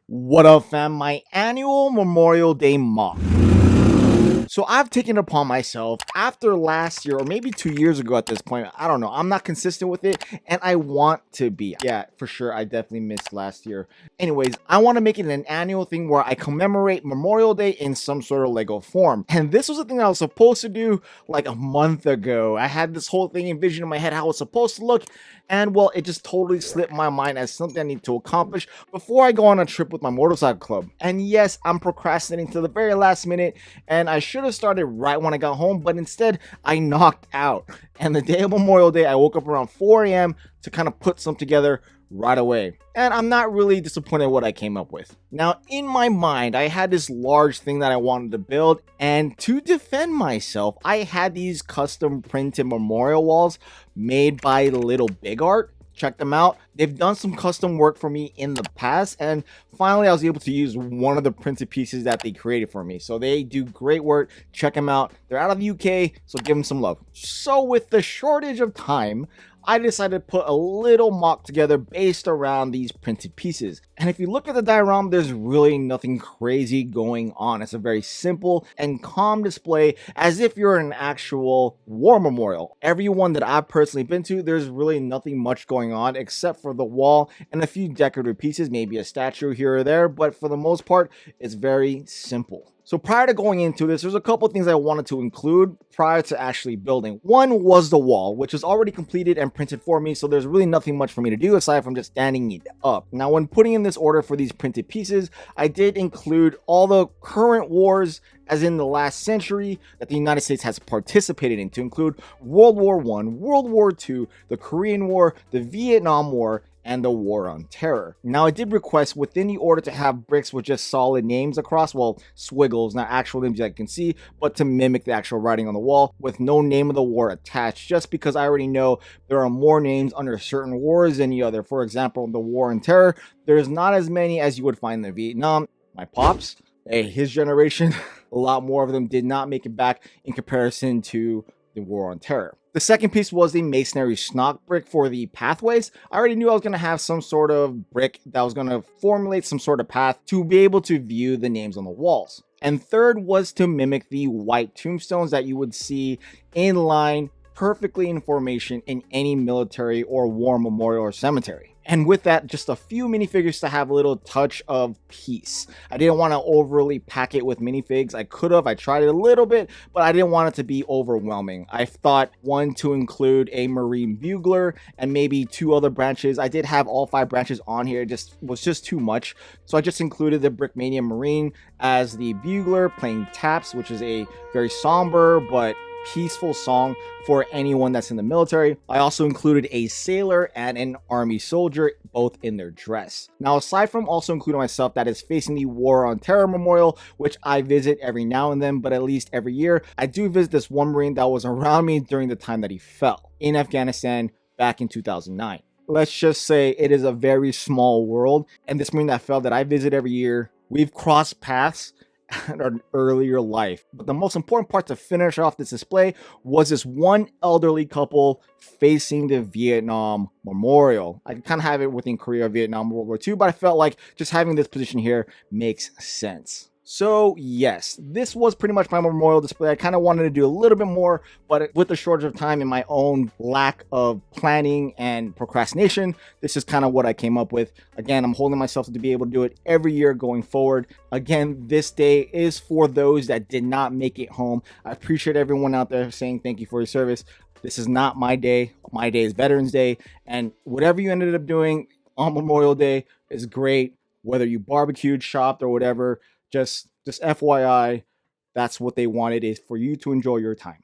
What up, fam? My annual Memorial Day mock. So I've taken it upon myself after last year, or maybe 2 years ago at this point. I don't know. I'm not consistent with it, and I want to be. Yeah, for sure. I definitely missed last year. Anyways, I want to make it an annual thing where I commemorate Memorial Day in some sort of Lego form. And this was a thing I was supposed to do like a month ago. I had this whole thing envisioned in my head how it's supposed to look, and well, it just totally slipped my mind as something I need to accomplish before I go on a trip with my motorcycle club. And yes, I'm procrastinating to the very last minute, and I should have started right when I got home, but instead I knocked out. And the day of Memorial Day, I woke up around 4 a.m. to kind of put some together right away. And I'm not really disappointed what I came up with. Now, in my mind, I had this large thing that I wanted to build, and to defend myself, I had these custom printed memorial walls made by Little Big Art. Check them out. They've done some custom work for me in the past, and finally I was able to use one of the printed pieces that they created for me. So they do great work. Check them out. They're out of the UK, so give them some love. So with the shortage of time, I decided to put a little mock together based around these printed pieces. And if you look at the diorama, there's really nothing crazy going on. It's a very simple and calm display, as if you're an actual war memorial. Every one that I've personally been to, there's really nothing much going on except for the wall and a few decorative pieces, maybe a statue here or there, but for the most part, it's very simple. So prior to going into this, there's a couple things I wanted to include prior to actually building. One was the wall, which is already completed and printed for me, so there's really nothing much for me to do aside from just standing it up. Now, when putting in this order for these printed pieces, I did include all the current wars, as in the last century, that the United States has participated in, to include World War I, World War II, the Korean War, the Vietnam War, and the War on Terror. Now, I did request within the order to have bricks with just solid names across, well, squiggles, not actual names that you can see, but to mimic the actual writing on the wall with no name of the war attached, just because I already know there are more names under certain wars than the other. For example, the War on Terror, there's not as many as you would find in the Vietnam. My pops, his generation, a lot more of them did not make it back in comparison to the War on Terror. The second piece was the masonry schnock brick for the pathways. I already knew I was going to have some sort of brick that was going to formulate some sort of path to be able to view the names on the walls. And third was to mimic the white tombstones that you would see in line, perfectly in formation in any military or war memorial or cemetery. And with that, just a few minifigures to have a little touch of peace. I didn't want to overly pack it with minifigs. I could have, I tried it a little bit, but I didn't want it to be overwhelming. I thought one to include a marine bugler and maybe two other branches. I did have all 5 branches on here, it was just too much. So I just included the Brickmania Marine as the bugler playing taps, which is a very somber but peaceful song for anyone that's in the military. I also included a sailor and an army soldier, both in their dress. Now, aside from also including myself that is facing the War on Terror Memorial, which I visit every now and then, but at least every year, I do visit this one Marine that was around me during the time that he fell in Afghanistan back in 2009. Let's just say it is a very small world, and this Marine that fell that I visit every year, we've crossed paths at an earlier life. But the most important part to finish off this display was this one elderly couple facing the Vietnam Memorial. I kind of have it within Korea, Vietnam, World War II, but I felt like just having this position here makes sense. So yes, this was pretty much my memorial display. I kind of wanted to do a little bit more, but with the shortage of time and my own lack of planning and procrastination, this is kind of what I came up with. Again, I'm holding myself to be able to do it every year going forward. Again, this day is for those that did not make it home. I appreciate everyone out there saying thank you for your service. This is not my day. My day is Veterans Day, and whatever you ended up doing on Memorial Day is great. Whether you barbecued, shopped, or whatever, just FYI, that's what they wanted, is for you to enjoy your time.